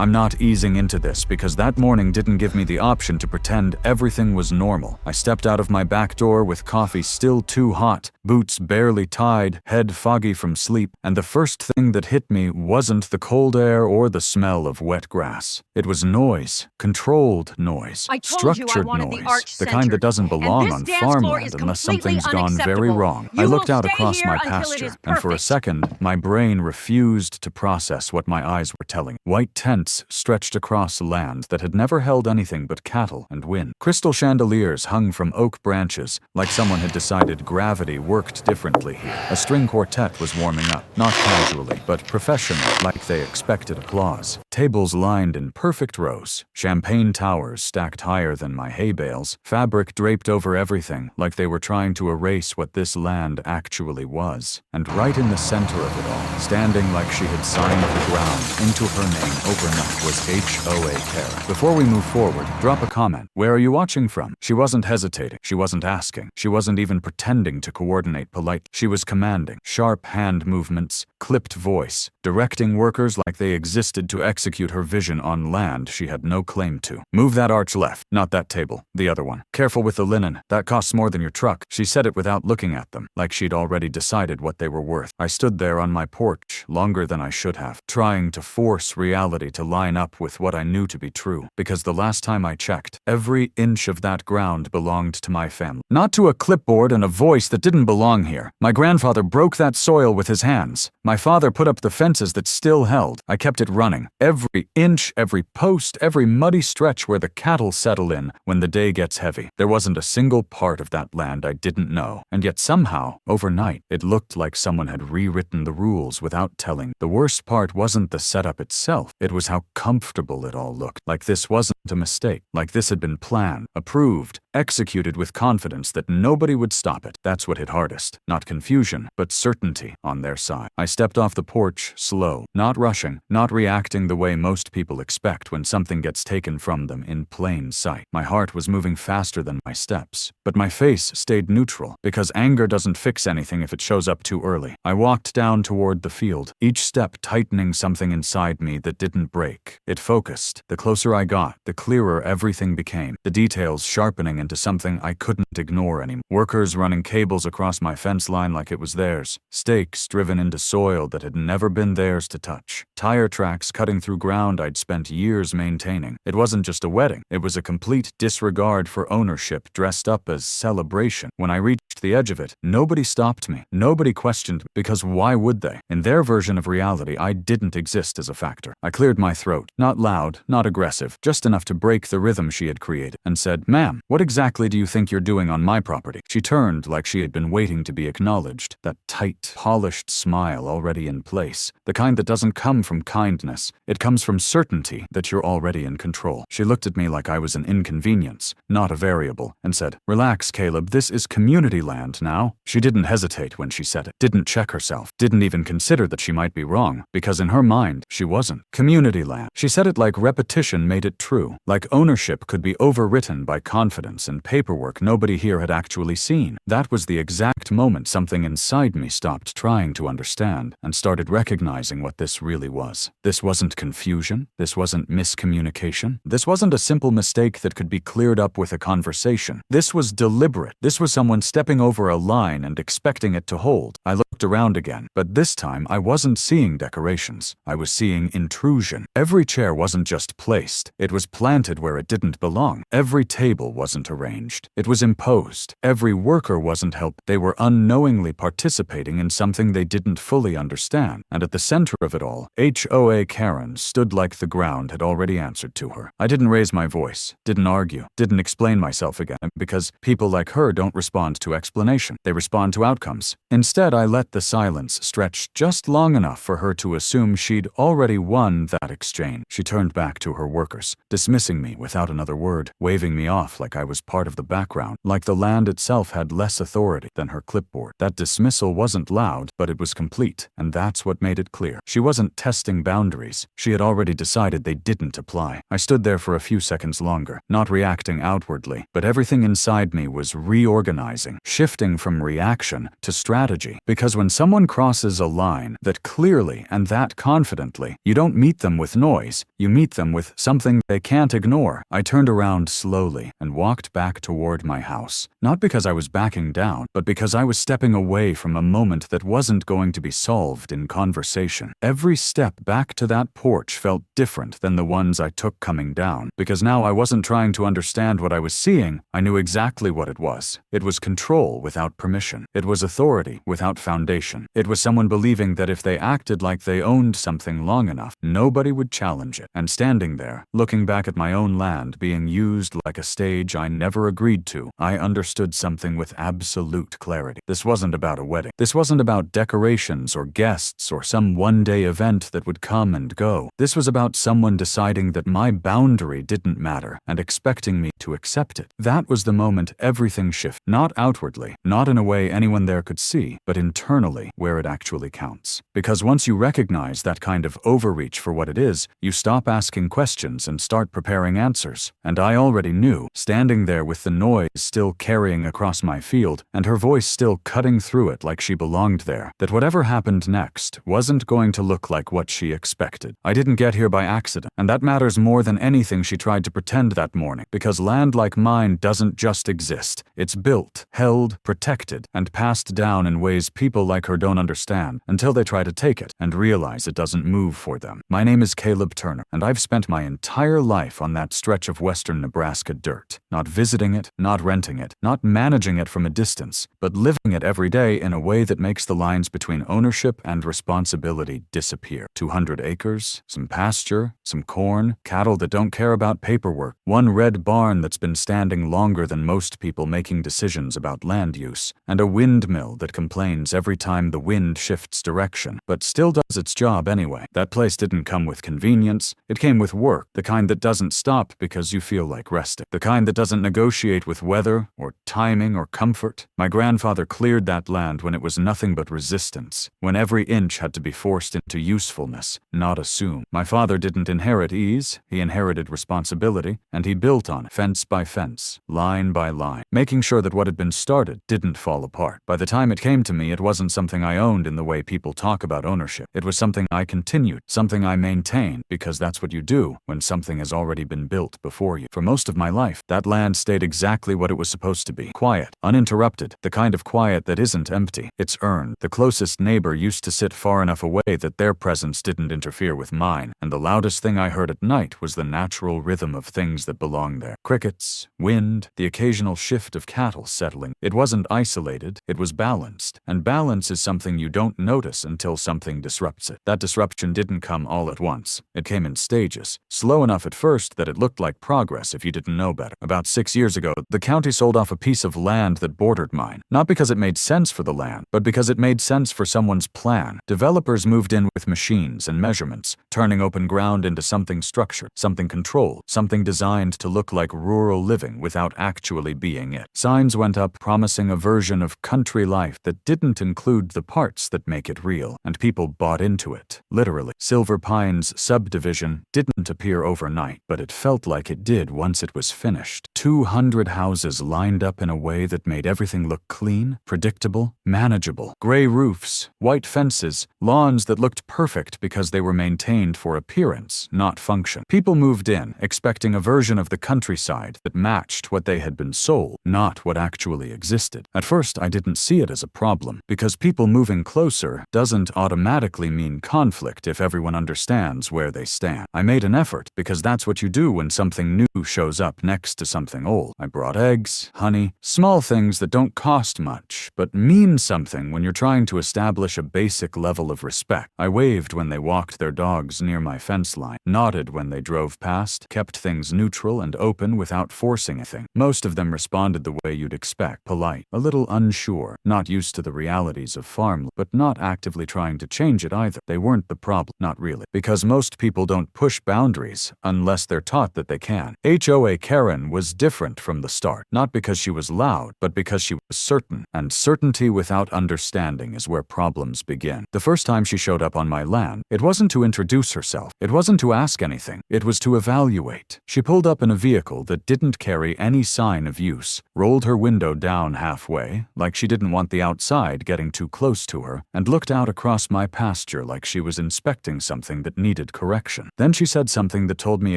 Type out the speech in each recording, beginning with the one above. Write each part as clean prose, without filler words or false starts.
I'm not easing into this because that morning didn't give me the option to pretend everything was normal. I stepped out of my back door with coffee still too hot, boots barely tied, head foggy from sleep, and the first thing that hit me wasn't the cold air or the smell of wet grass. It was noise, controlled noise, structured noise, the kind that doesn't belong on farmland unless something's gone very wrong. I looked out across my pasture, and for a second, my brain refused to process what my eyes were telling. White tents stretched across land that had never held anything but cattle and wind. Crystal chandeliers hung from oak branches, like someone had decided gravity worked differently here. A string quartet was warming up, not casually, but professionally, like they expected applause. Tables lined in perfect rows, champagne towers stacked higher than my hay bales, fabric draped over everything, like they were trying to erase what this land actually was. And right in the center of it all, standing like she had signed the ground into her name overnight, was HOA Karen. Before we move forward, drop a comment. Where are you watching from? She wasn't hesitating. She wasn't asking. She wasn't even pretending to coordinate politely. She was commanding. Sharp hand movements, clipped voice, directing workers like they existed to execute her vision on land she had no claim to. Move that arch left, not that table, the other one. Careful with the linen, that costs more than your truck. She said it without looking at them, like she'd already decided what they were worth. I stood there on my porch longer than I should have, trying to force reality to line up with what I knew to be true, because the last time I checked, every inch of that ground belonged to my family. Not to a clipboard and a voice that didn't belong here. My grandfather broke that soil with his hands. My father put up the fences that still held. I kept it running. Every inch, every post, every muddy stretch where the cattle settle in when the day gets heavy. There wasn't a single part of that land I didn't know. And yet somehow, overnight, it looked like someone had rewritten the rules without telling. The worst part wasn't the setup itself. It was how comfortable it all looked. Like this wasn't a mistake. Like this had been planned, approved, executed with confidence that nobody would stop it. That's what hit hardest. Not confusion, but certainty on their side. I stepped off the porch, slow, not rushing, not reacting the way most people expect when something gets taken from them in plain sight. My heart was moving faster than my steps, but my face stayed neutral, because anger doesn't fix anything if it shows up too early. I walked down toward the field, each step tightening something inside me that didn't break. It focused. The closer I got, the clearer everything became, the details sharpening into something I couldn't ignore anymore. Workers running cables across my fence line like it was theirs, stakes driven into soil that had never been theirs to touch, tire tracks cutting through ground I'd spent years maintaining. It wasn't just a wedding, it was a complete disregard for ownership dressed up as celebration. When I reached the edge of it, nobody stopped me, nobody questioned me, because why would they? In their version of reality, I didn't exist as a factor. I cleared my throat, not loud, not aggressive, just enough to break the rhythm she had created, and said, "Ma'am, what exactly do you think you're doing on my property?" She turned like she had been waiting to be acknowledged, that tight, polished smile already in place, the kind that doesn't come from kindness. It comes from certainty that you're already in control. She looked at me like I was an inconvenience, not a variable, and said, "Relax, Caleb, this is community land now." She didn't hesitate when she said it, didn't check herself, didn't even consider that she might be wrong, because in her mind, she wasn't. Community land. She said it like repetition made it true, like ownership could be overwritten by confidence and paperwork nobody here had actually seen. That was the exact moment something inside me stopped trying to understand and started recognizing what this really was. This wasn't confusion. This wasn't miscommunication. This wasn't a simple mistake that could be cleared up with a conversation. This was deliberate. This was someone stepping over a line and expecting it to hold. I looked around again, but this time I wasn't seeing decorations. I was seeing intrusion. Every chair wasn't just placed. It was planted where it didn't belong. Every table wasn't arranged. It was imposed. Every worker wasn't helped. They were unknowingly participating in something they didn't fully understand. And at the center of it all, HOA Karen stood like the ground had already answered to her. I didn't raise my voice, didn't argue, didn't explain myself again, because people like her don't respond to explanation. They respond to outcomes. Instead, I let the silence stretch just long enough for her to assume she'd already won that exchange. She turned back to her workers, dismissing me without another word, waving me off like I was part of the background, like the land itself had less authority than her clipboard. That dismissal wasn't loud, but it was complete, and that's what made it clear. She wasn't testing boundaries. She had already decided they didn't apply. I stood there for a few seconds longer, not reacting outwardly, but everything inside me was reorganizing, shifting from reaction to strategy, because when when someone crosses a line that clearly and that confidently, you don't meet them with noise, you meet them with something they can't ignore. I turned around slowly and walked back toward my house, not because I was backing down, but because I was stepping away from a moment that wasn't going to be solved in conversation. Every step back to that porch felt different than the ones I took coming down, because now I wasn't trying to understand what I was seeing. I knew exactly what it was. It was control without permission. It was authority without foundation. It was someone believing that if they acted like they owned something long enough, nobody would challenge it. And standing there, looking back at my own land being used like a stage I never agreed to, I understood something with absolute clarity. This wasn't about a wedding. This wasn't about decorations or guests or some one-day event that would come and go. This was about someone deciding that my boundary didn't matter and expecting me to accept it. That was the moment everything shifted. Not outwardly, not in a way anyone there could see, but internally, where it actually counts. Because once you recognize that kind of overreach for what it is, you stop asking questions and start preparing answers. And I already knew, standing there with the noise still carrying across my field, and her voice still cutting through it like she belonged there, that whatever happened next wasn't going to look like what she expected. I didn't get here by accident, and that matters more than anything she tried to pretend that morning, because land like mine doesn't just exist. It's built, held, protected, and passed down in ways people like her don't understand until they try to take it and realize it doesn't move for them. My name is Caleb Turner, and I've spent my entire life on that stretch of western Nebraska dirt, not visiting it, not renting it, not managing it from a distance, but living it every day in a way that makes the lines between ownership and responsibility disappear. 200 acres, some pasture, some corn, cattle that don't care about paperwork, one red barn that's been standing longer than most people making decisions about land use, and a windmill that complains every time the wind shifts direction, but still does its job anyway. That place didn't come with convenience, it came with work, the kind that doesn't stop because you feel like resting, the kind that doesn't negotiate with weather or timing or comfort. My grandfather cleared that land when it was nothing but resistance, when every inch had to be forced into usefulness, not assumed. My father didn't inherit ease, he inherited responsibility, and he built on it, fence by fence, line by line, making sure that what had been started didn't fall apart. By the time it came to me, it wasn't something I owned in the way people talk about ownership. It was something I continued, something I maintained, because that's what you do when something has already been built before you. For most of my life, that land stayed exactly what it was supposed to be. Quiet, uninterrupted, the kind of quiet that isn't empty. It's earned. The closest neighbor used to sit far enough away that their presence didn't interfere with mine, and the loudest thing I heard at night was the natural rhythm of things that belong there. Crickets, wind, the occasional shift of cattle settling. It wasn't isolated, it was balanced, and balance is something you don't notice until something disrupts it. That disruption didn't come all at once. It came in stages, slow enough at first that it looked like progress if you didn't know better. About 6 years ago, the county sold off a piece of land that bordered mine, not because it made sense for the land, but because it made sense for someone's plan. Developers moved in with machines and measurements, turning open ground into something structured, something controlled, something designed to look like rural living without actually being it. Signs went up promising a version of country life that didn't include the parts that make it real, and people bought into it. Literally. Silver Pines subdivision didn't appear overnight, but it felt like it did once it was finished. 200 houses lined up in a way that made everything look clean, predictable, manageable. Gray roofs, white fences, lawns that looked perfect because they were maintained for appearance, not function. People moved in, expecting a version of the countryside that matched what they had been sold, not what actually existed. At first, I didn't see it as a problem, because people moving closer doesn't automatically mean conflict if everyone understands where they stand. I made an effort, because that's what you do when something new shows up next to something old. I brought eggs, honey, small things that don't cost much, but mean something when you're trying to establish a basic level of respect. I waved when they walked their dogs near my fence line, nodded when they drove past, kept things neutral and open without forcing anything. Most of them responded the way you'd expect, polite, a little unsure, not used to the realities of farmland, but not actively trying to change it either. They weren't the problem, not really, because most people don't push boundaries unless they're taught that they can. HOA Karen was different from the start, not because she was loud, but because she was certain, and certainty without understanding is where problems begin. The first time she showed up on my land, it wasn't to introduce herself, it wasn't to ask anything, it was to evaluate. She pulled up in a vehicle that didn't carry any sign of use, rolled her window down halfway, like she didn't want the outside getting coming too close to her, and looked out across my pasture like she was inspecting something that needed correction. Then she said something that told me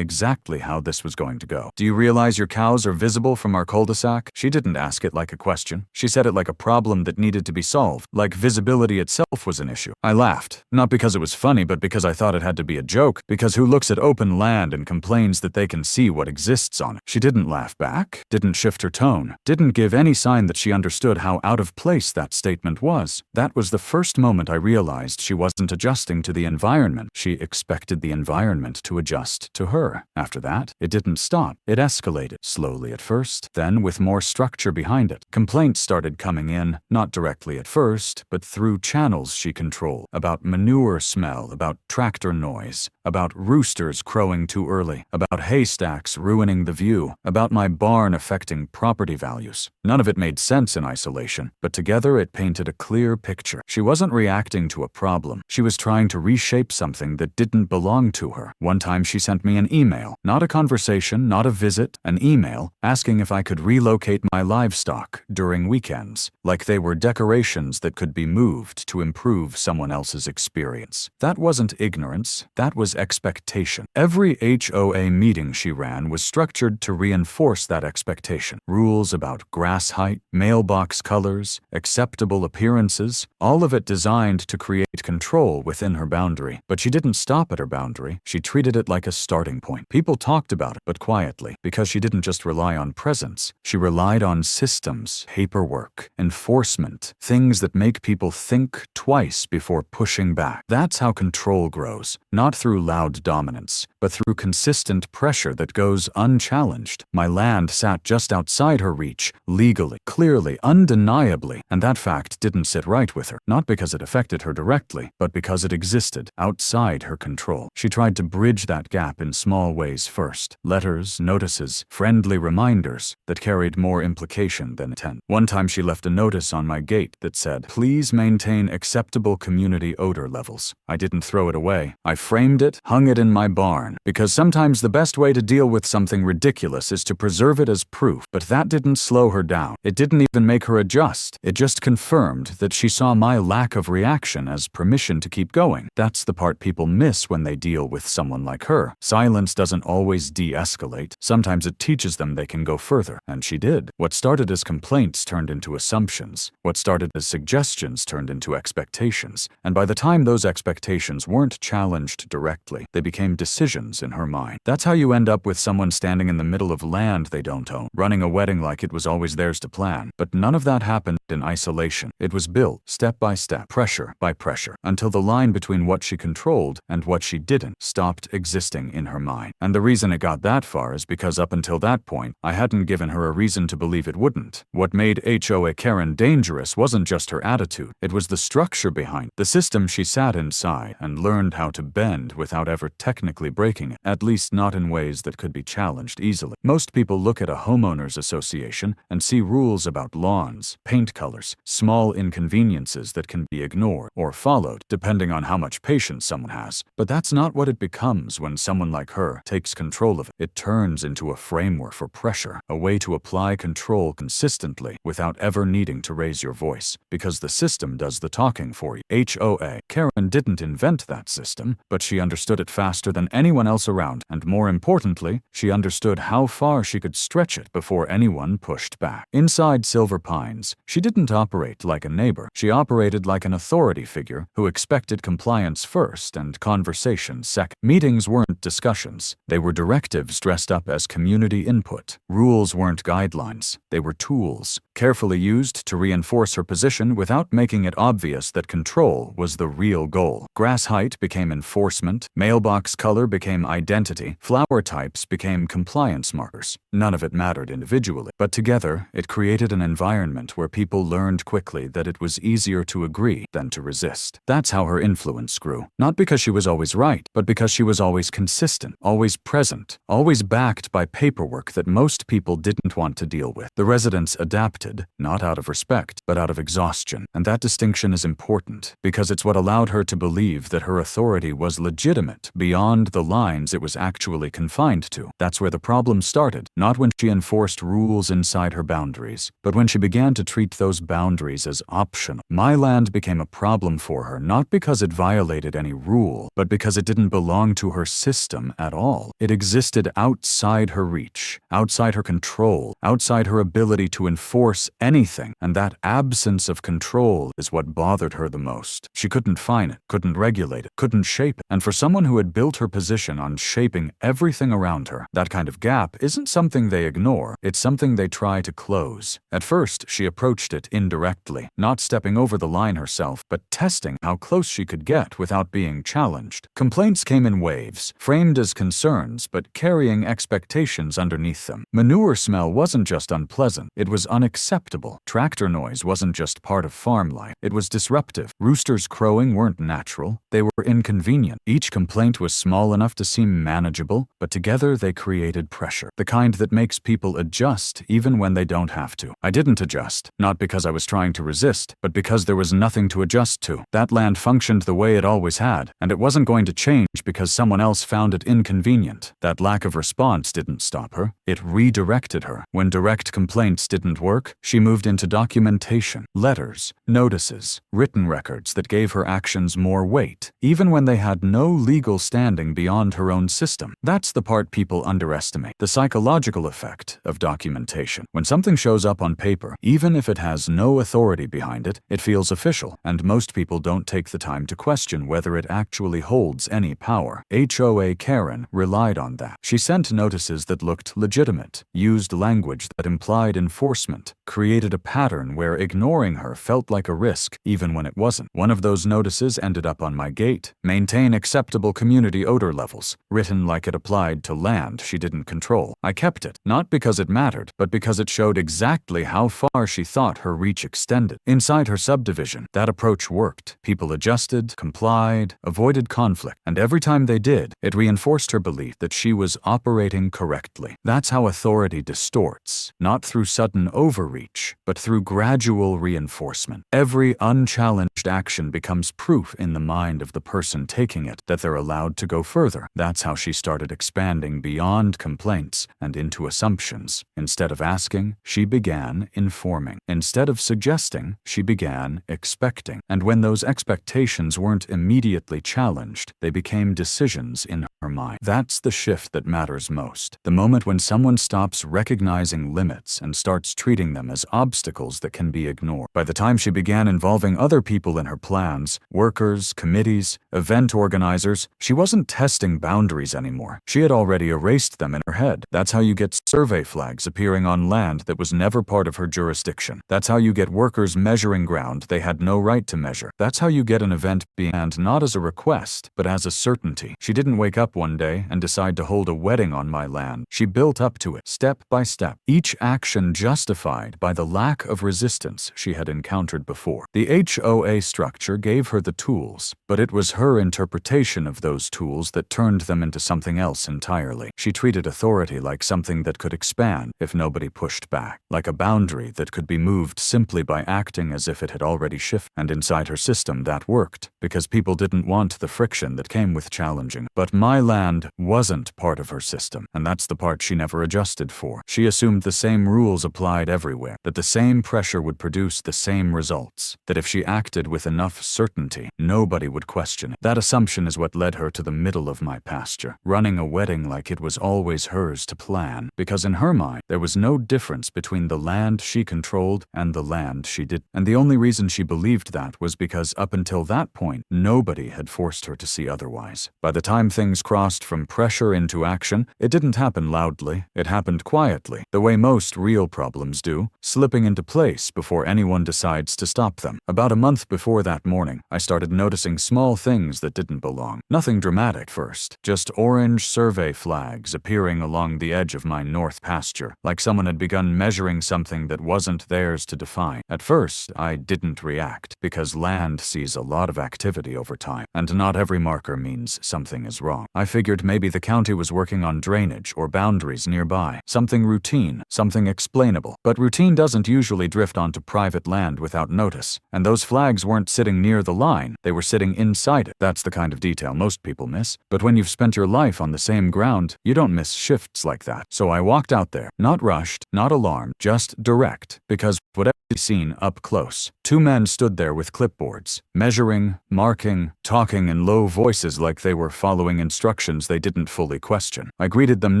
exactly how this was going to go. "Do you realize your cows are visible from our cul-de-sac?" She didn't ask it like a question. She said it like a problem that needed to be solved, like visibility itself was an issue. I laughed, not because it was funny, but because I thought it had to be a joke, because who looks at open land and complains that they can see what exists on it? She didn't laugh back, didn't shift her tone, didn't give any sign that she understood how out of place that statement was. That was the first moment I realized she wasn't adjusting to the environment. She expected the environment to adjust to her. After that, it didn't stop. It escalated, slowly at first, then with more structure behind it. Complaints started coming in, not directly at first, but through channels she controlled, about manure smell, about tractor noise, about roosters crowing too early, about haystacks ruining the view, about my barn affecting property values. None of it made sense in isolation, but together it painted a clear picture. She wasn't reacting to a problem. She was trying to reshape something that didn't belong to her. One time she sent me an email, not a conversation, not a visit, an email, asking if I could relocate my livestock during weekends, like they were decorations that could be moved to improve someone else's experience. That wasn't ignorance, that was expectation. Every HOA meeting she ran was structured to reinforce that expectation. Rules about grass height, mailbox colors, acceptable appearances, all of it designed to create control within her boundary. But she didn't stop at her boundary. She treated it like a starting point. People talked about it, but quietly, because she didn't just rely on presence. She relied on systems, paperwork, enforcement, things that make people think twice before pushing back. That's how control grows, not through loud dominance, but through consistent pressure that goes unchallenged. My land sat just outside her reach, legally, clearly, undeniably, and that fact didn't sit right with her, not because it affected her directly, but because it existed outside her control. She tried to bridge that gap in small ways first. Letters, notices, friendly reminders that carried more implication than intent. One time she left a notice on my gate that said, "Please maintain acceptable community odor levels." I didn't throw it away. I framed it, hung it in my barn, because sometimes the best way to deal with something ridiculous is to preserve it as proof. But that didn't slow her down. It didn't even make her adjust. It just confirmed that she saw my lack of reaction as permission to keep going. That's the part people miss when they deal with someone like her. Silence doesn't always de-escalate. Sometimes it teaches them they can go further. And she did. What started as complaints turned into assumptions. What started as suggestions turned into expectations. And by the time those expectations weren't challenged directly, they became decisions in her mind. That's how you end up with someone standing in the middle of land they don't own, running a wedding like it was always theirs to plan. But none of that happened in isolation. It was built step by step, pressure by pressure, until the line between what she controlled and what she didn't stopped existing in her mind. And the reason it got that far is because up until that point, I hadn't given her a reason to believe it wouldn't. What made HOA Karen dangerous wasn't just her attitude, it was the structure behind the system she sat inside and learned how to bend without ever technically breaking it, at least not in ways that could be challenged easily. Most people look at a homeowners association and see rules about lawns, paint colors, small inconveniences that can be ignored or followed depending on how much patience someone has. But that's not what it becomes when someone like her takes control of it. It turns into a framework for pressure, a way to apply control consistently without ever needing to raise your voice, because the system does the talking for you. HOA Karen didn't invent that system, but she understood it faster than anyone else around, and more importantly, she understood how far she could stretch it before anyone pushed back. Inside Silver Pines, she didn't operate like a neighbor. She operated like an authority figure who expected compliance first and conversation second. Meetings weren't discussions. They were directives dressed up as community input. Rules weren't guidelines. They were tools, carefully used to reinforce her position without making it obvious that control was the real goal. Grass height became enforcement, mailbox color became identity, flower types became compliance markers. None of it mattered individually, but together it created an environment where people learned quickly that it was easier to agree than to resist. That's how her influence grew. Not because she was always right, but because she was always consistent, always present, always backed by paperwork that most people didn't want to deal with. The residents adapted acted, not out of respect, but out of exhaustion. And that distinction is important, because it's what allowed her to believe that her authority was legitimate beyond the lines it was actually confined to. That's where the problem started, not when she enforced rules inside her boundaries, but when she began to treat those boundaries as optional. My land became a problem for her, not because it violated any rule, but because it didn't belong to her system at all. It existed outside her reach, outside her control, outside her ability to enforce anything, and that absence of control is what bothered her the most. She couldn't define it, couldn't regulate it, couldn't shape it. And for someone who had built her position on shaping everything around her, that kind of gap isn't something they ignore, it's something they try to close. At first, she approached it indirectly, not stepping over the line herself, but testing how close she could get without being challenged. Complaints came in waves, framed as concerns, but carrying expectations underneath them. Manure smell wasn't just unpleasant, it was unacceptable. Tractor noise wasn't just part of farm life, it was disruptive. Roosters crowing weren't natural, they were inconvenient. Each complaint was small enough to seem manageable, but together they created pressure, the kind that makes people adjust even when they don't have to. I didn't adjust, not because I was trying to resist, but because there was nothing to adjust to. That land functioned the way it always had, and it wasn't going to change because someone else found it inconvenient. That lack of response didn't stop her, it redirected her. When direct complaints didn't work, she moved into documentation, letters, notices, written records that gave her actions more weight, even when they had no legal standing beyond her own system. That's the part people underestimate, the psychological effect of documentation. When something shows up on paper, even if it has no authority behind it, it feels official, and most people don't take the time to question whether it actually holds any power. HOA Karen relied on that. She sent notices that looked legitimate, used language that implied enforcement, created a pattern where ignoring her felt like a risk, even when it wasn't. One of those notices ended up on my gate. Maintain acceptable community odor levels, written like it applied to land she didn't control. I kept it, not because it mattered, but because it showed exactly how far she thought her reach extended. Inside her subdivision, that approach worked. People adjusted, complied, avoided conflict, and every time they did, it reinforced her belief that she was operating correctly. That's how authority distorts, not through sudden overreach, but through gradual reinforcement. Every unchallenged action becomes proof in the mind of the person taking it that they're allowed to go further. That's how she started expanding beyond complaints and into assumptions. Instead of asking, she began informing. Instead of suggesting, she began expecting. And when those expectations weren't immediately challenged, they became decisions in her mind. That's the shift that matters most. The moment when someone stops recognizing limits and starts treating them as obstacles that can be ignored. By the time she began involving other people in her plans, workers, committees, event organizers, she wasn't testing boundaries anymore. She had already erased them in her head. That's how you get survey flags appearing on land that was never part of her jurisdiction. That's how you get workers measuring ground they had no right to measure. That's how you get an event being planned not as a request, but as a certainty. She didn't wake up one day and decide to hold a wedding on my land. She built up to it, step by step, each action justified by the lack of resistance she had encountered before. The HOA structure gave her the tools, but it was her interpretation of those tools that turned them into something else entirely. She treated authority like something that could expand if nobody pushed back, like a boundary that could be moved simply by acting as if it had already shifted. And inside her system that worked, because people didn't want the friction that came with challenging. But my land wasn't part of her system, and that's the part she never adjusted for. She assumed the same rules applied everywhere, that the same pressure would produce the same results, that if she acted with enough certainty, nobody would question it. That assumption is what led her to the middle of my pasture, running a wedding like it was always hers to plan, because in her mind, there was no difference between the land she controlled and the land she did. And the only reason she believed that was because up until that point, nobody had forced her to see otherwise. By the time things crossed from pressure into action, it didn't happen loudly, it happened quietly, the way most real problems do, slipping into place before anyone decides to stop them. About a month before that morning, I started noticing small things that didn't belong. Nothing dramatic first, just orange survey flags appearing along the edge of my north pasture, like someone had begun measuring something that wasn't theirs to define. At first, I didn't react, because land sees a lot of activity over time, and not every marker means something is wrong. I figured maybe the county was working on drainage or boundaries nearby, something routine, something explainable. But routine routine doesn't usually drift onto private land without notice, and those flags weren't sitting near the line, they were sitting inside it. That's the kind of detail most people miss, but when you've spent your life on the same ground, you don't miss shifts like that. So I walked out there, not rushed, not alarmed, just direct, because whatever I'd seen up close. Two men stood there with clipboards, measuring, marking, talking in low voices like they were following instructions they didn't fully question. I greeted them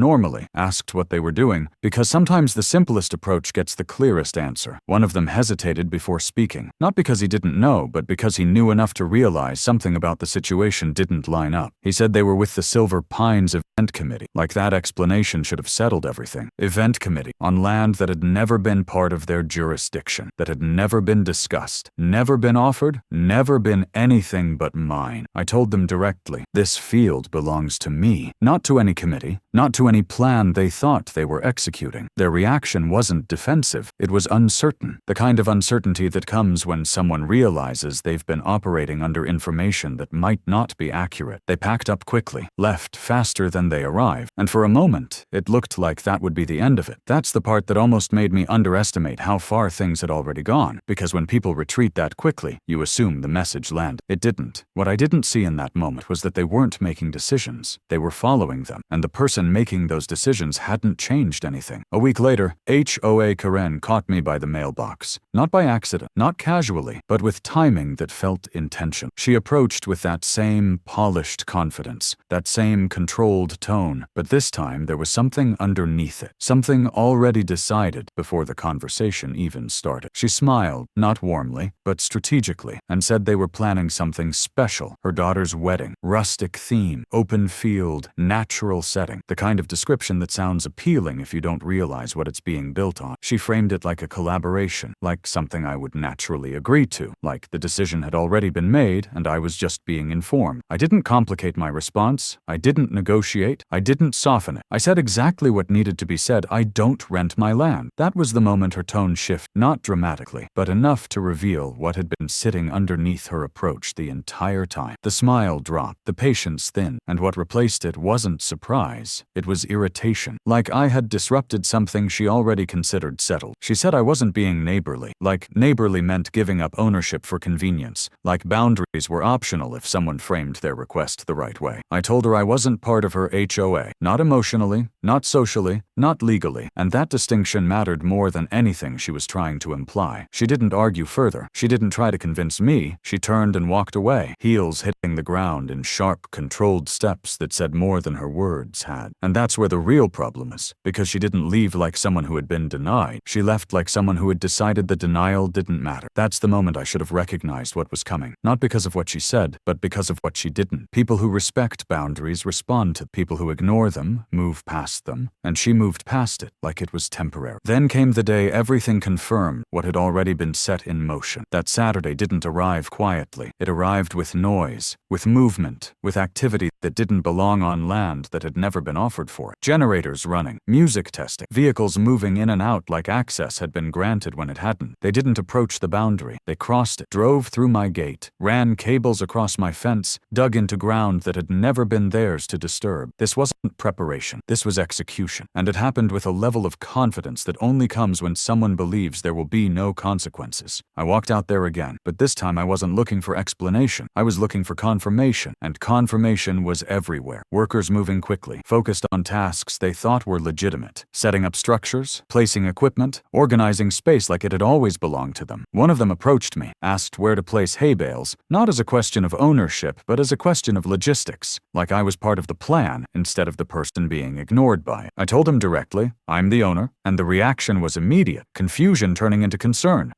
normally, asked what they were doing, because sometimes the simplest approach gets the clearest answer. One of them hesitated before speaking, not because he didn't know, but because he knew enough to realize something about the situation didn't line up. He said they were with the Silver Pines Event Committee. Like that explanation should have settled everything. Event Committee, on land that had never been part of their jurisdiction, that had never been discussed, never been offered, never been anything but mine. I told them directly, this field belongs to me, not to any committee, not to any plan they thought they were executing. Their reaction wasn't defensive, it was uncertain, the kind of uncertainty that comes when someone realizes they've been operating under information that might not be accurate. They packed up quickly, left faster than they arrived, and for a moment, it looked like that would be the end of it. That's the part that almost made me underestimate how far things had already gone, because when people retreat that quickly, you assume the message landed. It didn't. What I didn't see in that moment was that they weren't making decisions. They were following them, and the person making those decisions hadn't changed anything. A week later, HOA Karen caught me by the mailbox. Not by accident, not casually, but with timing that felt intentional. She approached with that same polished confidence, that same controlled tone, but this time there was something underneath it, something already decided before the conversation even started. She smiled, not warmly, but strategically, and said they were planning something special, her daughter's wedding, rustic theme, open field, natural setting, the kind of description that sounds appealing if you don't realize what it's being built on. She framed it like a collaboration, like something I would naturally agree to, like the decision had already been made and I was just being informed. I didn't complicate my response, I didn't negotiate, I didn't soften it. I said exactly what needed to be said. I don't rent my land. That was the moment her tone shifted, not dramatically, but enough to reveal what had been sitting underneath her approach the entire time. The smile dropped, the patience thinned, and what replaced it wasn't surprise, it was irritation, like I had disrupted something she already considered settled. She said I wasn't being neighborly, like neighborly meant giving up ownership for convenience, like boundaries were optional if someone framed their request the right way. I told her I wasn't part of her HOA, not emotionally, not socially, not legally, and that distinction mattered more than anything she was trying to imply. She didn't argue further. She didn't try to convince me. She turned and walked away, heels hitting the ground in sharp, controlled steps that said more than her words had. And that's where the real problem is, because she didn't leave like someone who had been denied. She left like someone who had decided the denial didn't matter. That's the moment I should have recognized what was coming, not because of what she said, but because of what she didn't. People who respect boundaries respond to people who ignore them, move past them, and she moved past it like it was temporary. Then came the day everything confirmed what had already been set in motion. That Saturday didn't arrive quietly. It arrived with noise, with movement, with activity that didn't belong on land that had never been offered for it. Generators running, music testing, vehicles moving in and out like access had been granted when it hadn't. They didn't approach the boundary. They crossed it, drove through my gate, ran cables across my fence, dug into ground that had never been theirs to disturb. This wasn't preparation. This was execution. And it happened with a level of confidence that only comes when someone believes there will be no consequences. I walked out there again, but this time I wasn't looking for explanation. I was looking for confirmation, and confirmation was everywhere. Workers moving quickly, focused on tasks they thought were legitimate, setting up structures, placing equipment, organizing space like it had always belonged to them. One of them approached me, asked where to place hay bales, not as a question of ownership, but as a question of logistics, like I was part of the plan instead of the person being ignored by it. I told him directly, I'm the owner, and the reaction was immediate, confusion turning into concern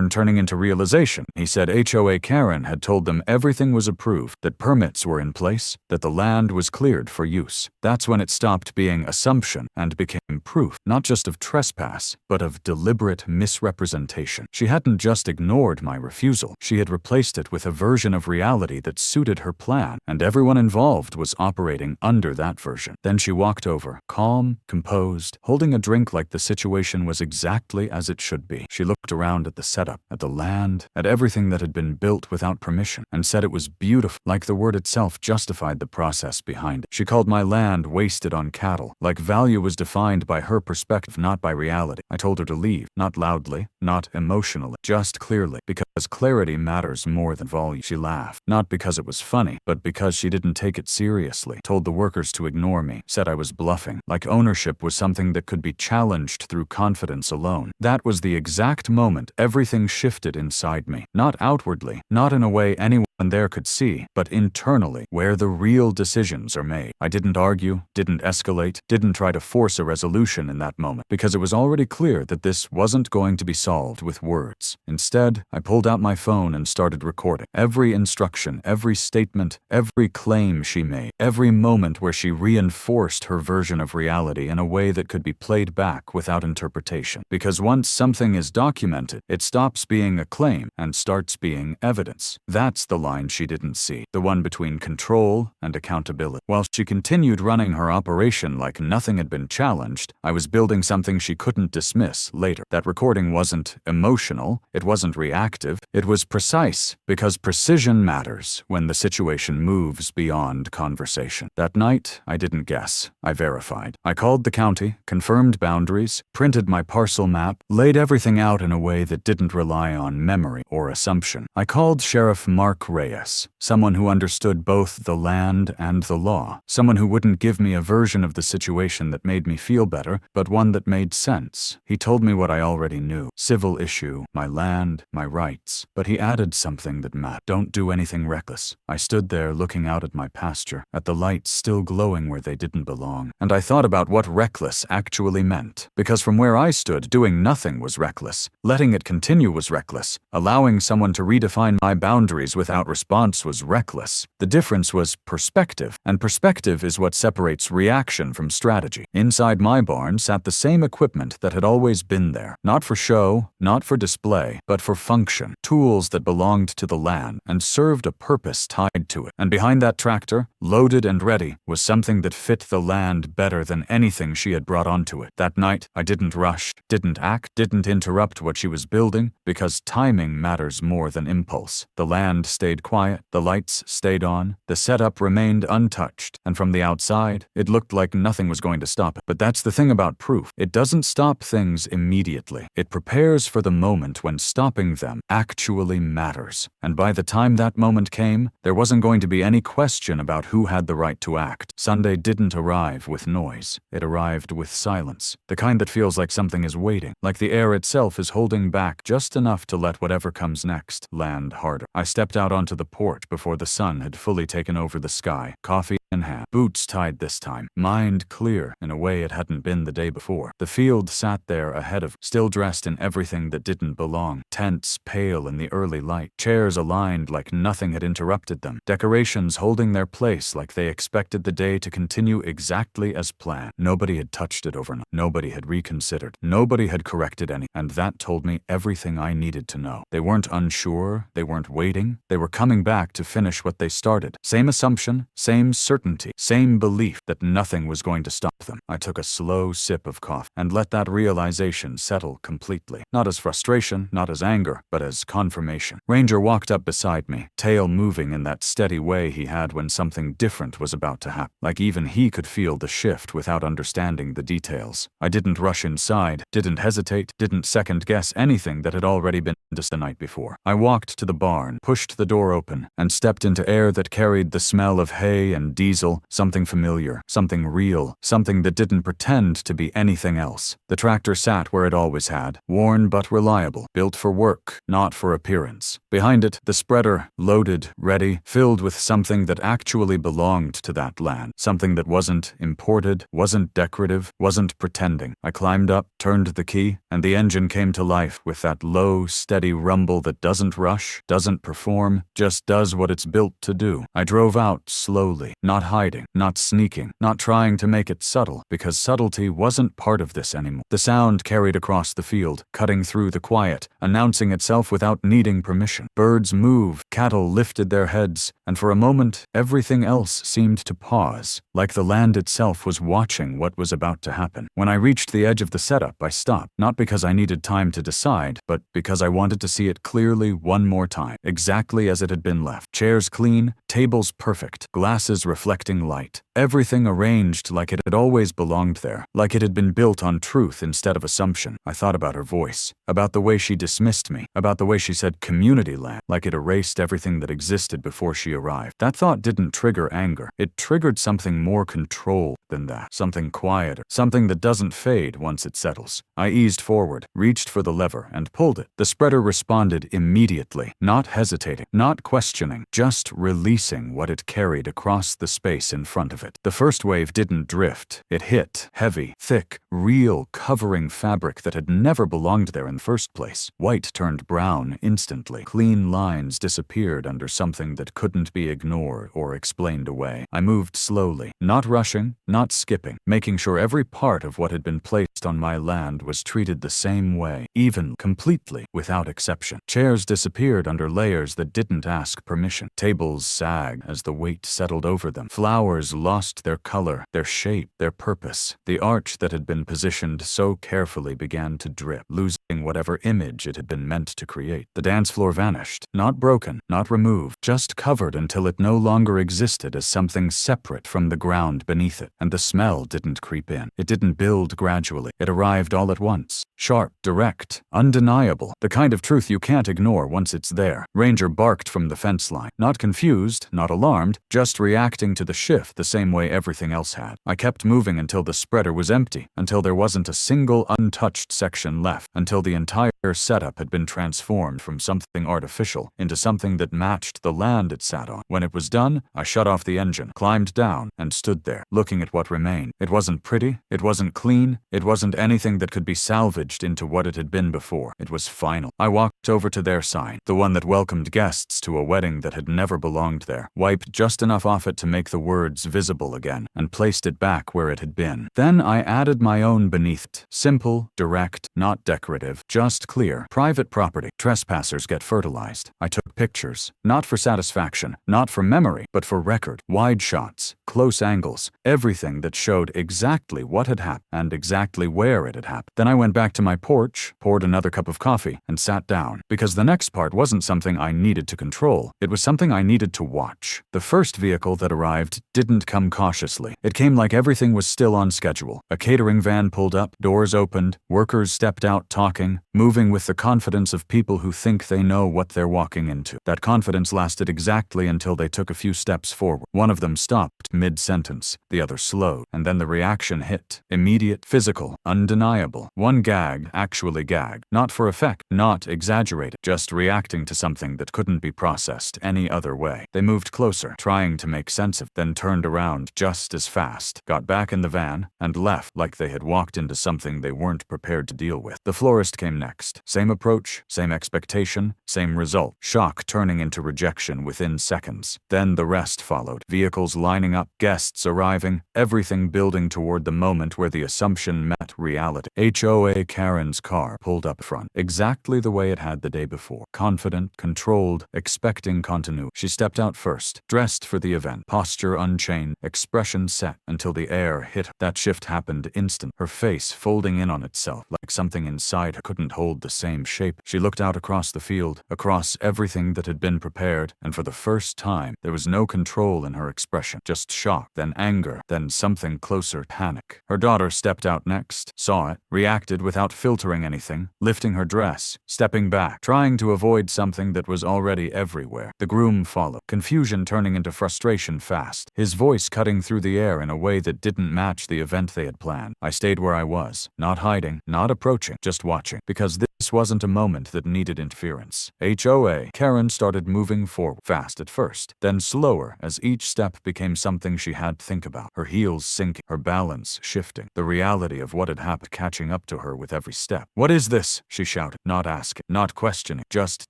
turning into realization. He said HOA Karen had told them everything was approved, that permits were in place, that the land was cleared for use. That's when it stopped being assumption and became proof, not just of trespass, but of deliberate misrepresentation. She hadn't just ignored my refusal, she had replaced it with a version of reality that suited her plan, and everyone involved was operating under that version. Then she walked over, calm, composed, holding a drink like the situation was exactly as it should be. She looked around at the setup, at the land, at everything that had been built without permission, and said it was beautiful, like the word itself justified the process behind it. She called my land wasted on cattle, like value was defined defined by her perspective, not by reality. I told her to leave, not loudly, not emotionally, just clearly, because clarity matters more than volume. She laughed, not because it was funny, but because she didn't take it seriously. Told the workers to ignore me, said I was bluffing, like ownership was something that could be challenged through confidence alone. That was the exact moment everything shifted inside me, not outwardly, not in a way anyone there could see, but internally, where the real decisions are made. I didn't argue, didn't escalate, didn't try to force a resolution in that moment, because it was already clear that this wasn't going to be solved with words. Instead, I pulled out my phone and started recording. Every instruction, every statement, every claim she made, every moment where she reinforced her version of reality in a way that could be played back without interpretation. Because once something is documented, it stops being a claim and starts being evidence. That's the line she didn't see, the one between control and accountability. While she continued running her operation like nothing had been challenged, I was building something she couldn't dismiss later. That recording wasn't emotional, it wasn't reactive, it was precise, because precision matters when the situation moves beyond conversation. That night, I didn't guess, I verified. I called the county, confirmed boundaries, printed my parcel map, laid everything out in a way that didn't rely on memory or assumption. I called Sheriff Mark Reyes, someone who understood both the land and the law, someone who wouldn't give me a version of the situation that made me feel better, but one that made sense. He told me what I already knew: civil issue, my land, my rights. But he added something that mattered. Don't do anything reckless. I stood there looking out at my pasture, at the lights still glowing where they didn't belong, and I thought about what reckless actually meant. Because from where I stood, doing nothing was reckless. Letting it continue was reckless. Allowing someone to redefine my boundaries without response was reckless. The difference was perspective, and perspective is what separates reaction from strategy. Inside my barn sat the same equipment that had always been there, not for show, not for display, but for function. Tools that belonged to the land and served a purpose tied to it. And behind that tractor, loaded and ready, was something that fit the land better than anything she had brought onto it. That night, I didn't rush, didn't act, didn't interrupt what she was building, because timing matters more than impulse. The land stayed quiet, the lights stayed on, the setup remained untouched, and from the outside, it looked like nothing was going to stop it. But that's the thing about proof. It doesn't stop things immediately. It prepares for the moment when stopping them actually matters. And by the time that moment came, there wasn't going to be any question about who had the right to act. Sunday didn't arrive with noise. It arrived with silence. The kind that feels like something is waiting, like the air itself is holding back just enough to let whatever comes next land harder. I stepped out onto the porch before the sun had fully taken over the sky, coffee in hand, boots tied this time, mind clear in a way it hadn't been the day before. The field sat there ahead of, still dressed in everything that didn't belong, tents pale in the early light, chairs aligned like nothing had interrupted them, decorations holding their place like they expected the day to continue exactly as planned. Nobody had touched it overnight. Nobody had reconsidered. Nobody had corrected any, and that told me everything I needed to know. They weren't unsure, they weren't waiting, they were coming back to finish what they started. Same assumption, same certainty, same belief that nothing was going to stop them. I took a slow sip of coffee and let that realization settle completely. Not as frustration, not as anger, but as confirmation. Ranger walked up beside me, tail moving in that steady way he had when something different was about to happen. Like even he could feel the shift without understanding the details. I didn't rush inside, didn't hesitate, didn't second-guess anything that had already been just the night before. I walked to the barn, pushed the door open, and stepped into air that carried the smell of hay and diesel, something familiar, something real, something that didn't pretend to be anything else. The tractor sat where it always had, worn but reliable, built for work, not for appearance. Behind it, the spreader, loaded, ready, filled with something that actually belonged to that land, something that wasn't imported, wasn't decorative, wasn't pretending. I climbed up, turned the key, and the engine came to life with that low, steady rumble that doesn't rush, doesn't perform, just does what it's built to do. I drove out slowly, not hiding, not sneaking, not trying to make it subtle, because subtlety wasn't part of this anymore. The sound carried across the field, cutting through the quiet, announcing itself without needing permission. Birds moved, cattle lifted their heads, and for a moment, everything Everything else seemed to pause, like the land itself was watching what was about to happen. When I reached the edge of the setup, I stopped, not because I needed time to decide, but because I wanted to see it clearly one more time, exactly as it had been left. Chairs clean, tables perfect, glasses reflecting light. Everything arranged like it had always belonged there, like it had been built on truth instead of assumption. I thought about her voice, about the way she dismissed me, about the way she said community land, like it erased everything that existed before she arrived. That thought didn't trigger anger. It triggered something more controlled than that, something quieter, something that doesn't fade once it settles. I eased forward, reached for the lever, and pulled it. The spreader responded immediately, not hesitating, not questioning, just releasing what it carried across the space in front of it. The first wave didn't drift. It hit, heavy, thick, real, covering fabric that had never belonged there in the first place. White turned brown instantly. Clean lines disappeared under something that couldn't be ignored or explained away. I moved slowly, not rushing, not skipping, making sure every part of what had been placed on my land was treated the same way, even, completely, without exception. Chairs disappeared under layers that didn't ask permission. Tables sagged as the weight settled over them. Flowers lost their color, their shape, their purpose. The arch that had been positioned so carefully began to drip, losing whatever image it had been meant to create. The dance floor vanished, not broken, not removed, just covered until it no longer existed as something separate from the ground beneath it. And the smell didn't creep in. It didn't build gradually. It arrived all at once. Sharp, direct, undeniable. The kind of truth you can't ignore once it's there. Ranger barked from the fence line. Not confused, not alarmed, just reacting to the shift the same way everything else had. I kept moving until the spreader was empty, until there wasn't a single untouched section left, until the entire setup had been transformed from something artificial into something that matched the land it sat on. When it was done, I shut off the engine, climbed down, and stood there, looking at what remained. It wasn't pretty, it wasn't clean, it wasn't anything that could be salvaged into what it had been before. It was final. I walked over to their sign, the one that welcomed guests to a wedding that had never belonged there, wiped just enough off it to make the words visible again, and placed it back where it had been. Then I added my own beneath it. Simple, direct, not decorative, just clear. Private property. Trespassers get fertilized. I took pictures, not for satisfaction, not for memory, but for record. Wide shots, close angles, everything that showed exactly what had happened and exactly where it had happened. Then I went back to my porch, poured another cup of coffee, and sat down, because the next part wasn't something I needed to control. It was something I needed to watch. The first vehicle that arrived didn't come cautiously. It came like everything was still on schedule. A catering van pulled up, doors opened, workers stepped out talking, moving with the confidence of people who think they know what they're walking into. That confidence lasted exactly until they took a few steps forward. One of them stopped mid-sentence, the other slowed, and then the reaction hit. Immediate, physical, undeniable. One gagged, actually gagged. Not for effect, not exaggerated, just reacting to something that couldn't be processed any other way. They moved closer, trying to make sense of it, then turned around just as fast, got back in the van, and left like they had walked into something they weren't prepared to deal with. The florist came next. Same approach, same expectation, same result. Shock turning into rejection within seconds. Then the rest followed. Vehicles lining up, guests arriving, everything building toward the moment where the assumption met reality. HOA Karen's car pulled up front, exactly the way it had the day before. Confident, controlled, expecting continuity. She stepped out first, dressed for the event, posture unchained, expression set until the air hit her. That shift happened instantly, her face folding in on itself like something inside her couldn't hold the same shape. She looked out across the field, across everything that had been prepared, and for the first time, there was no control in her expression, just shock, then anger, then something closer, panic. Her daughter stepped out next, saw it, reacted without filtering anything, lifting her dress, stepping back, trying to avoid something that was already everywhere. The groom followed, confusion turning into frustration fast, his voice cutting through the air in a way that didn't match the event they had planned. I stayed where I was, not hiding, not approaching, just watching, because this wasn't a moment that needed interference. HOA Karen started moving forward, fast at first, then slower as each step became something she had to think about, her heels sinking, her balance shifting, the reality of what had happened catching up to her with with every step. "What is this?" she shouted, not asking, not questioning, just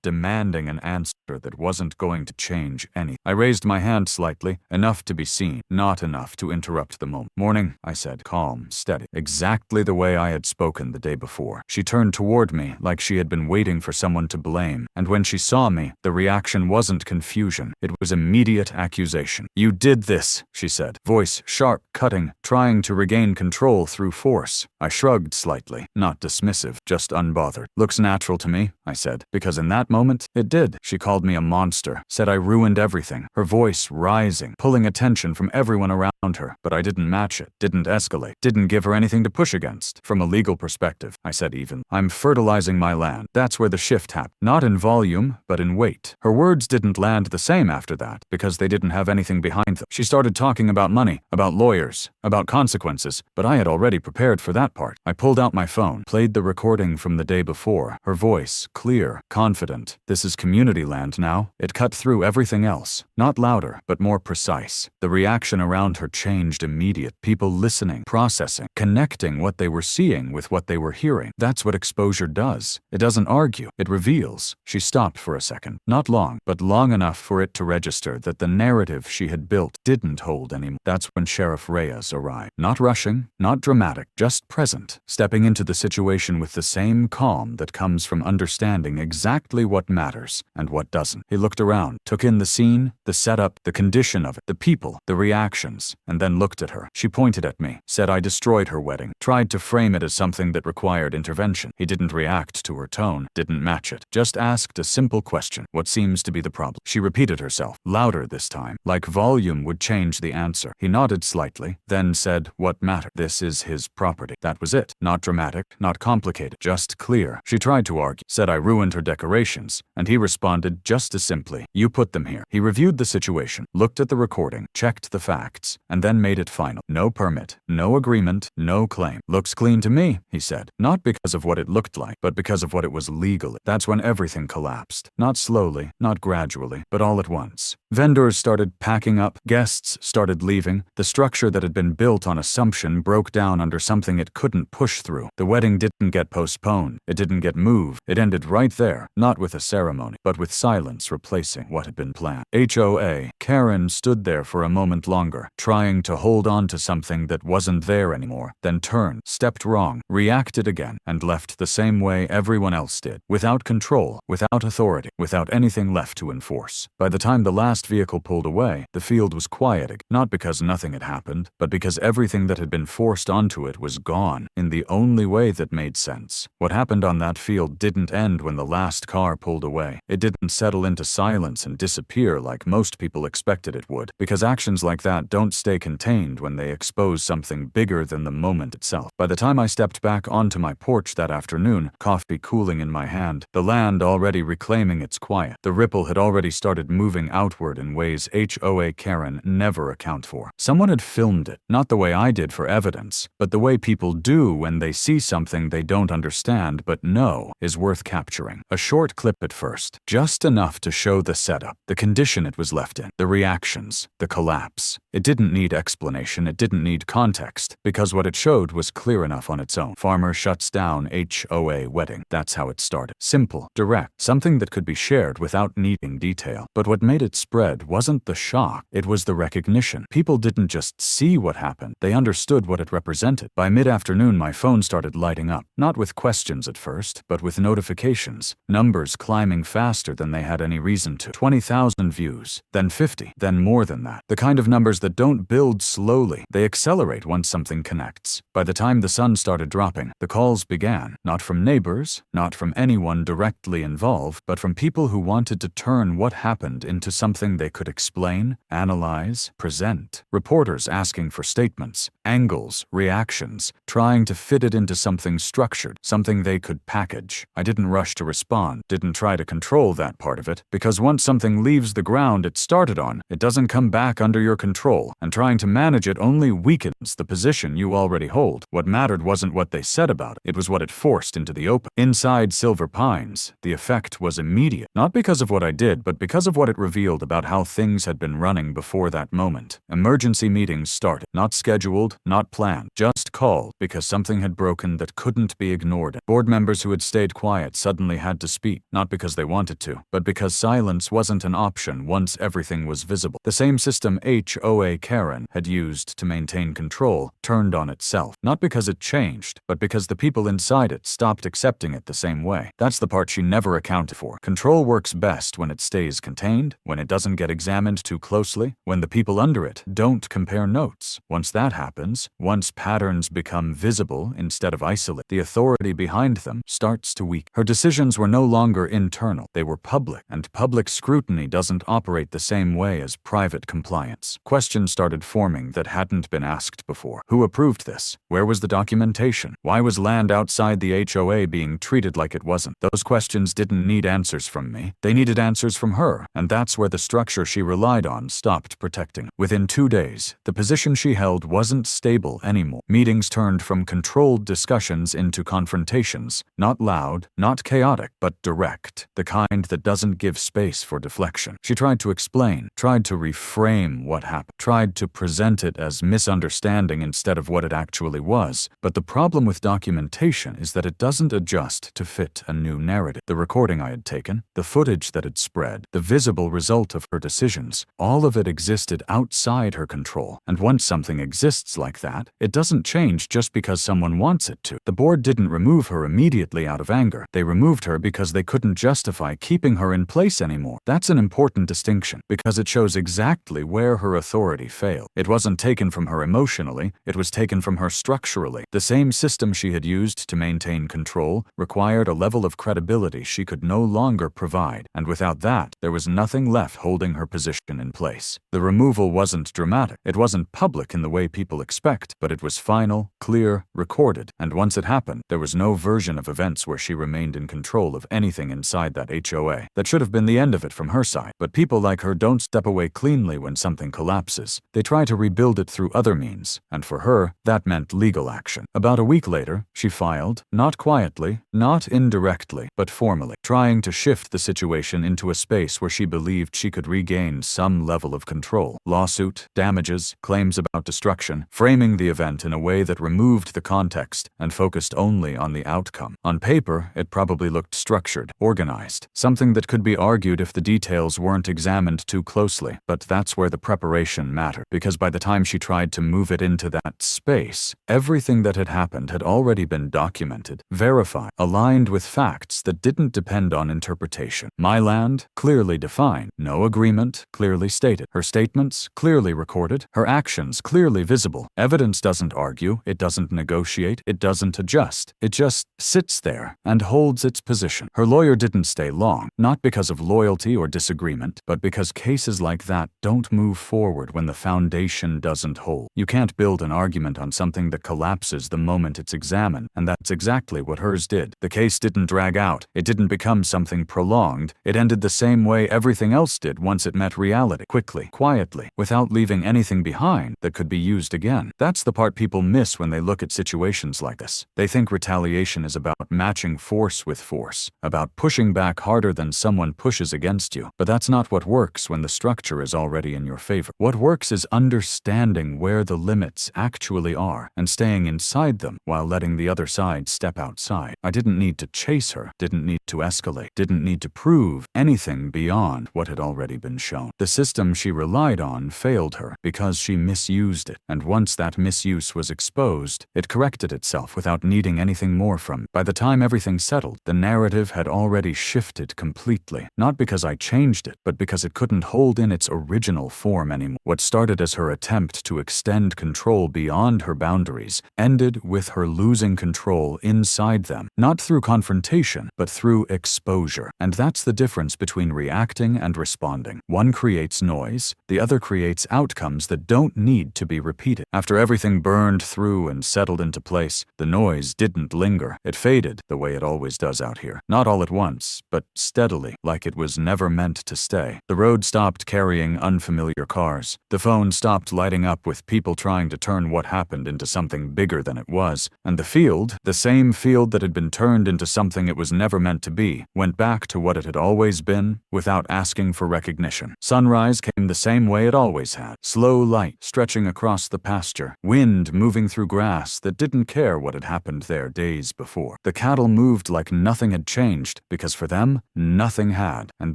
demanding an answer that wasn't going to change anything. I raised my hand slightly, enough to be seen, not enough to interrupt the moment. "Morning," I said, calm, steady, exactly the way I had spoken the day before. She turned toward me like she had been waiting for someone to blame, and when she saw me, the reaction wasn't confusion, it was immediate accusation. "You did this," she said, voice sharp, cutting, trying to regain control through force. I shrugged slightly, not dismissive, just unbothered. "Looks natural to me," I said, because in that moment, it did. She called me a monster, said I ruined everything, her voice rising, pulling attention from everyone around her, but I didn't match it, didn't escalate, didn't give her anything to push against. "From a legal perspective," I said even, "I'm fertilizing my land." That's where the shift happened. Not in volume, but in weight. Her words didn't land the same after that, because they didn't have anything behind them. She started talking about money, about lawyers, about consequences, but I had already prepared for that part. I pulled out my phone, played the recording from the day before, her voice, clear, confident. "This is community land now." It cut through everything else. Not louder, but more precise. The reaction around her changed immediate. People listening, processing, connecting what they were seeing with what they were hearing. That's what exposure does. It doesn't argue, it reveals. She stopped for a second. Not long, but long enough for it to register that the narrative she had built didn't hold anymore. That's when Sheriff Reyes arrived. Not rushing, not dramatic, just present, stepping into the situation with the same calm that comes from understanding exactly what matters and what doesn't. He looked around, took in the scene, the setup, the condition of it, the people, the reactions, and then looked at her. She pointed at me, said I destroyed her wedding, tried to frame it as something that required intervention. He didn't react to her tone, didn't match it, just asked a simple question. "What seems to be the problem?" She repeated herself, louder this time, like volume would change the answer. He nodded slightly, then said, "What matter? This is his property." That was it. Not dramatic, not complicated, just clear. She tried to argue, said I ruined her decorations, and he responded just as simply, "You put them here." He reviewed the situation, looked at the recording, checked the facts, and then made it final. No permit, no agreement, no claim. "Looks clean to me," he said, not because of what it looked like, but because of what it was legally. That's when everything collapsed. Not slowly, not gradually, but all at once. Vendors started packing up, guests started leaving. The structure that had been built on assumption broke down under something it couldn't push through. The wedding didn't get postponed. It didn't get moved. It ended right there, not with a ceremony, but with silence replacing what had been planned. HOA Karen stood there for a moment longer, trying to hold on to something that wasn't there anymore, then turned, stepped wrong, reacted again, and left the same way everyone else did, without control, without authority, without anything left to enforce. By the time the last vehicle pulled away, the field was quieting, not because nothing had happened, but because everything that had been forced onto it was gone, in the only way that made sense. What happened on that field didn't end when the last car pulled away. It didn't settle into silence and disappear like most people expected it would, because actions like that don't stay contained when they expose something bigger than the moment itself. By the time I stepped back onto my porch that afternoon, coffee cooling in my hand, the land already reclaiming its quiet, the ripple had already started moving outward in ways HOA Karen never account for. Someone had filmed it, not the way I did for evidence, but the way people do when they see something they don't understand but know is worth capturing. A short clip at first, just enough to show the setup, the condition it was left in, the reactions, the collapse. It didn't need explanation, it didn't need context, because what it showed was clear enough on its own. Farmer shuts down HOA wedding. That's how it started. Simple, direct, something that could be shared without needing detail. But what made it spread wasn't the shock, it was the recognition. People didn't just see what happened, they understood what it represented. By mid-afternoon, my phone started lighting up, not with questions at first, but with notifications, numbers climbing faster than they had any reason to. 20,000 views, then 50, then more than that. The kind of numbers that don't build slowly, they accelerate once something connects. By the time the sun started dropping, the calls began, not from neighbors, not from anyone directly involved, but from people who wanted to turn what happened into something they could explain, analyze, present. Reporters asking for statements, angles, reactions, trying to fit it into something structured, something they could package. I didn't rush to respond, didn't try to control that part of it, because once something leaves the ground it started on, it doesn't come back under your control, and trying to manage it only weakens the position you already hold. What mattered wasn't what they said about it, it was what it forced into the open. Inside Silver Pines, the effect was immediate, not because of what I did, but because of what it revealed about how things had been running before that moment. Emergency meetings started, not scheduled, not planned, just called because something had broken that couldn't be ignored. Board members who had stayed quiet suddenly had to speak, not because they wanted to, but because silence wasn't an option once everything was visible. The same system HOA Karen had used to maintain control turned on itself, not because it changed, but because the people inside it stopped accepting it the same way. That's the part she never accounted for. Control works best when it stays contained, when it doesn't get examined too closely, when the people under it don't compare notes. Once that happens, once patterns become visible instead of isolated, the authority behind them starts to weaken. Her decisions were no longer internal, they were public, and public scrutiny doesn't operate the same way as private compliance. Questions started forming that hadn't been asked before. Who approved this? Where was the documentation? Why was land outside the HOA being treated like it wasn't? Those questions didn't need answers from me. They needed answers from her, and that's where the structure she relied on stopped protecting. Within 2 days, the position she held wasn't stable anymore. Meetings turned from controlled discussions into confrontations, not loud, not chaotic, but direct, the kind that doesn't give space for deflection. She tried to explain, tried to reframe what happened, tried to present it as misunderstanding instead of what it actually was. But the problem with documentation is that it doesn't adjust to fit a new narrative. The recording I had taken, the footage that had spread, the visible result of her decisions, all of it existed outside her control. And once something exists like that, it doesn't change just because someone wants it to. The board didn't remove her immediately out of anger. They removed her because they couldn't justify keeping her in place anymore. That's an important distinction, because it shows exactly where her authority failed. It wasn't taken from her emotionally, it was taken from her structurally. The same system she had used to maintain control required a level of credibility she could no longer provide, and without that, there was nothing left holding her position in place. The removal wasn't dramatic. It wasn't public in the way people expect, but it was final, clear, recorded, and once it happened, there was no version of events where she remained in control of anything inside that HOA. That should have been the end of it from her side, but people like her don't step away cleanly when something collapses. They try to rebuild it through other means, and for her, that meant legal action. About a week later, she filed, not quietly, not indirectly, but formally, trying to shift the situation into a space where she believed she could regain some level of control. Lawsuit, damages, claims about destruction, framing the event in a way that removed the context and focused only on the outcome. On paper, it probably looked structured, organized, something that could be argued if the details weren't examined too closely, but that's where the preparation mattered, because by the time she tried to move it into that space, everything that had happened had already been documented, verified, aligned with facts that didn't depend on interpretation. My land, clearly defined. No agreement, clearly stated. Her statements, clearly recorded. Her actions, clearly visible. Evidence doesn't argue, it doesn't negotiate, it doesn't adjust. It just sits there and holds its position. Her lawyer didn't stay long, not because of loyalty or disagreement, but because cases like that don't move forward when the foundation doesn't hold. You can't build an argument on something that collapses the moment it's examined, and that's exactly what hers did. The case didn't drag out, it didn't become something prolonged, it ended the same way everything else did once it met reality, quickly, quietly, without leaving anything behind that could be used again. That's the part people miss when they look at situations like this. They think retaliation is about matching force with force, about pushing back harder than someone pushes against you, but that's not what works when the structure is already in your favor. What works is understanding where the limits actually are and staying inside them while letting the other side step outside. I didn't need to chase her, didn't need to escalate, didn't need to prove anything beyond what had already been shown. The system she relied on failed her because she misused it, and once that misuse was exposed, it corrected itself without needing anything more from it. By the time everything settled, the narrative had already shifted completely, not because I changed it, but because it couldn't hold in its original form anymore. What started as her attempt to extend control beyond her boundaries ended with her losing control inside them, not through confrontation, but through exposure. And that's the difference between reacting and responding. One creates noise, the other creates outcomes that don't need to be repeated. After everything burned through and settled into place, the noise didn't linger. It faded the way it always does out here. Not all at once, but steadily, like it was never meant to stay. The road stopped carrying unfamiliar cars. The phone stopped lighting up with people trying to turn what happened into something bigger than it was. And the field, the same field that had been turned into something it was never meant to be, went back to what it had always been without asking for recognition. Sunrise came the same way it always had. Slow light stretching across the pasture, wind moving moving through grass that didn't care what had happened there days before. The cattle moved like nothing had changed, because for them, nothing had. And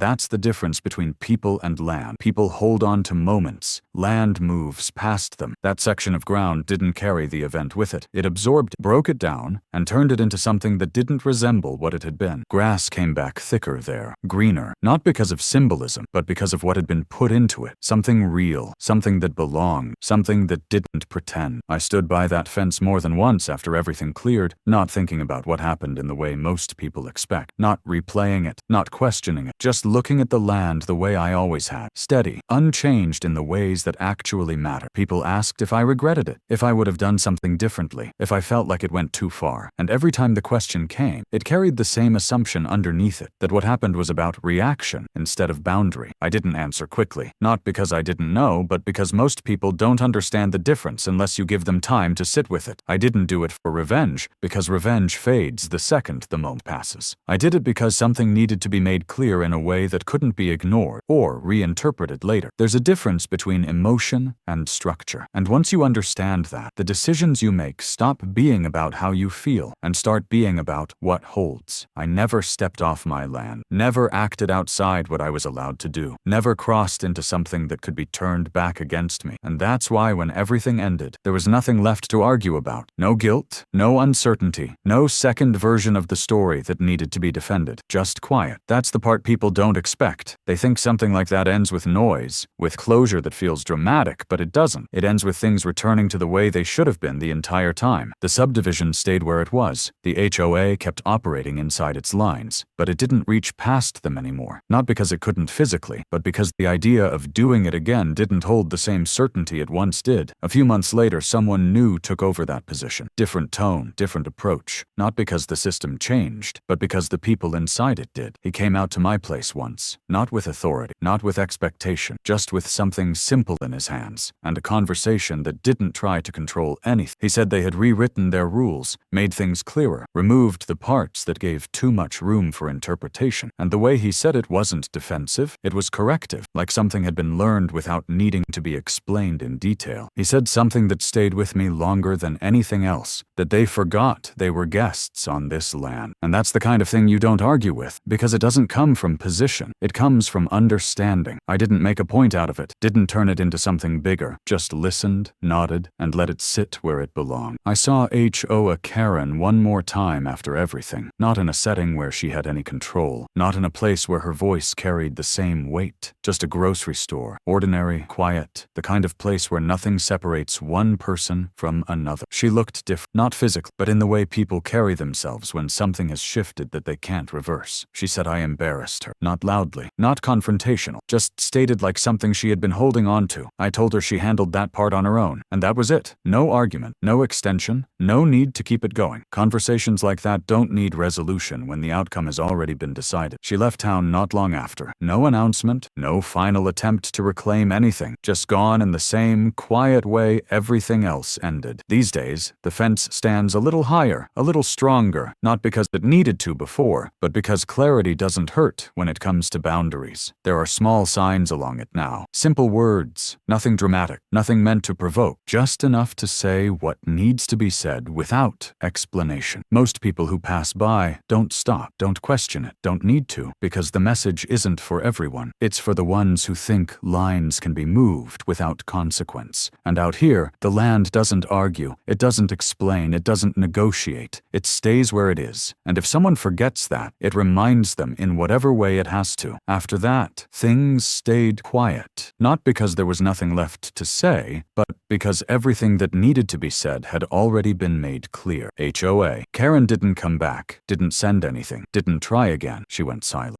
that's the difference between people and land. People hold on to moments. Land moves past them. That section of ground didn't carry the event with it. It absorbed, broke it down, and turned it into something that didn't resemble what it had been. Grass came back thicker there, greener, not because of symbolism, but because of what had been put into it. Something real, something that belonged, something that didn't pretend. I stood by that fence more than once after everything cleared, not thinking about what happened in the way most people expect, not replaying it, not questioning it, just looking at the land the way I always had, steady, unchanged in the ways that actually matter. People asked if I regretted it, if I would have done something differently, if I felt like it went too far. And every time the question came, it carried the same assumption underneath it, that what happened was about reaction instead of boundary. I didn't answer quickly, not because I didn't know, but because most people don't understand the difference unless you give them time to sit with it. I didn't do it for revenge, because revenge fades the second the moment passes. I did it because something needed to be made clear in a way that couldn't be ignored or reinterpreted later. There's a difference between emotion and structure. And once you understand that, the decisions you make stop being about how you feel and start being about what holds. I never stepped off my land, never acted outside what I was allowed to do, never crossed into something that could be turned back against me. And that's why when everything ended, there was nothing left to argue about. No guilt, no uncertainty, no second version of the story that needed to be defended. Just quiet. That's the part people don't expect. They think something like that ends with noise, with closure that feels dramatic, but it doesn't. It ends with things returning to the way they should have been the entire time. The subdivision stayed where it was. The HOA kept operating inside its lines, but it didn't reach past them anymore. Not because it couldn't physically, but because the idea of doing it again didn't hold the same certainty it once did. A few months later, someone new took over that position. Different tone, different approach. Not because the system changed, but because the people inside it did. He came out to my place once, not with authority, not with expectation, just with something simple in his hands, and a conversation that didn't try to control anything. He said they had rewritten their rules, made things clearer, removed the parts that gave too much room for interpretation. And the way he said it wasn't defensive, it was corrective, like something had been learned without needing to be explained in detail. He said something that stayed with me longer than anything else, that they forgot they were guests on this land. And that's the kind of thing you don't argue with, because it doesn't come from position. It comes from understanding. I didn't make a point out of it, didn't turn it into something bigger, just listened, nodded, and let it sit where it belonged. I saw HOA Karen one more time after everything, not in a setting where she had any control, not in a place where her voice carried the same weight, just a grocery store, ordinary, quiet, the kind of place where nothing separates one person from another. She looked different, not physically, but in the way people carry themselves when something has shifted that they can't reverse. She said I embarrassed her, not loudly, not confrontational, just stated like something she had been holding on to. I told her she handled that part on her own, and that was it. No argument, no extension, no need to keep it going. Conversations like that don't need resolution when the outcome has already been decided. She left town not long after. No announcement, no final attempt to reclaim anything, just gone in the same quiet way everything else ended. These days, the fence stands a little higher, a little stronger, not because it needed to before, but because clarity doesn't hurt when it comes to boundaries. There are small signs along it now. Simple words, nothing dramatic, nothing meant to provoke, just enough to say what needs to be said without explanation. Most people who pass by don't stop, don't question it, don't need to, because the message isn't for everyone. It's for the ones who think lines can be moved without consequence. And out here, the land doesn't argue, it doesn't explain, it doesn't negotiate. It stays where it is. And if someone forgets that, it reminds them in whatever way it has to. After that, things stayed quiet. Not because there was nothing left to say, but because everything that needed to be said had already been made clear. HOA. Karen didn't come back, didn't send anything, didn't try again. She went silent.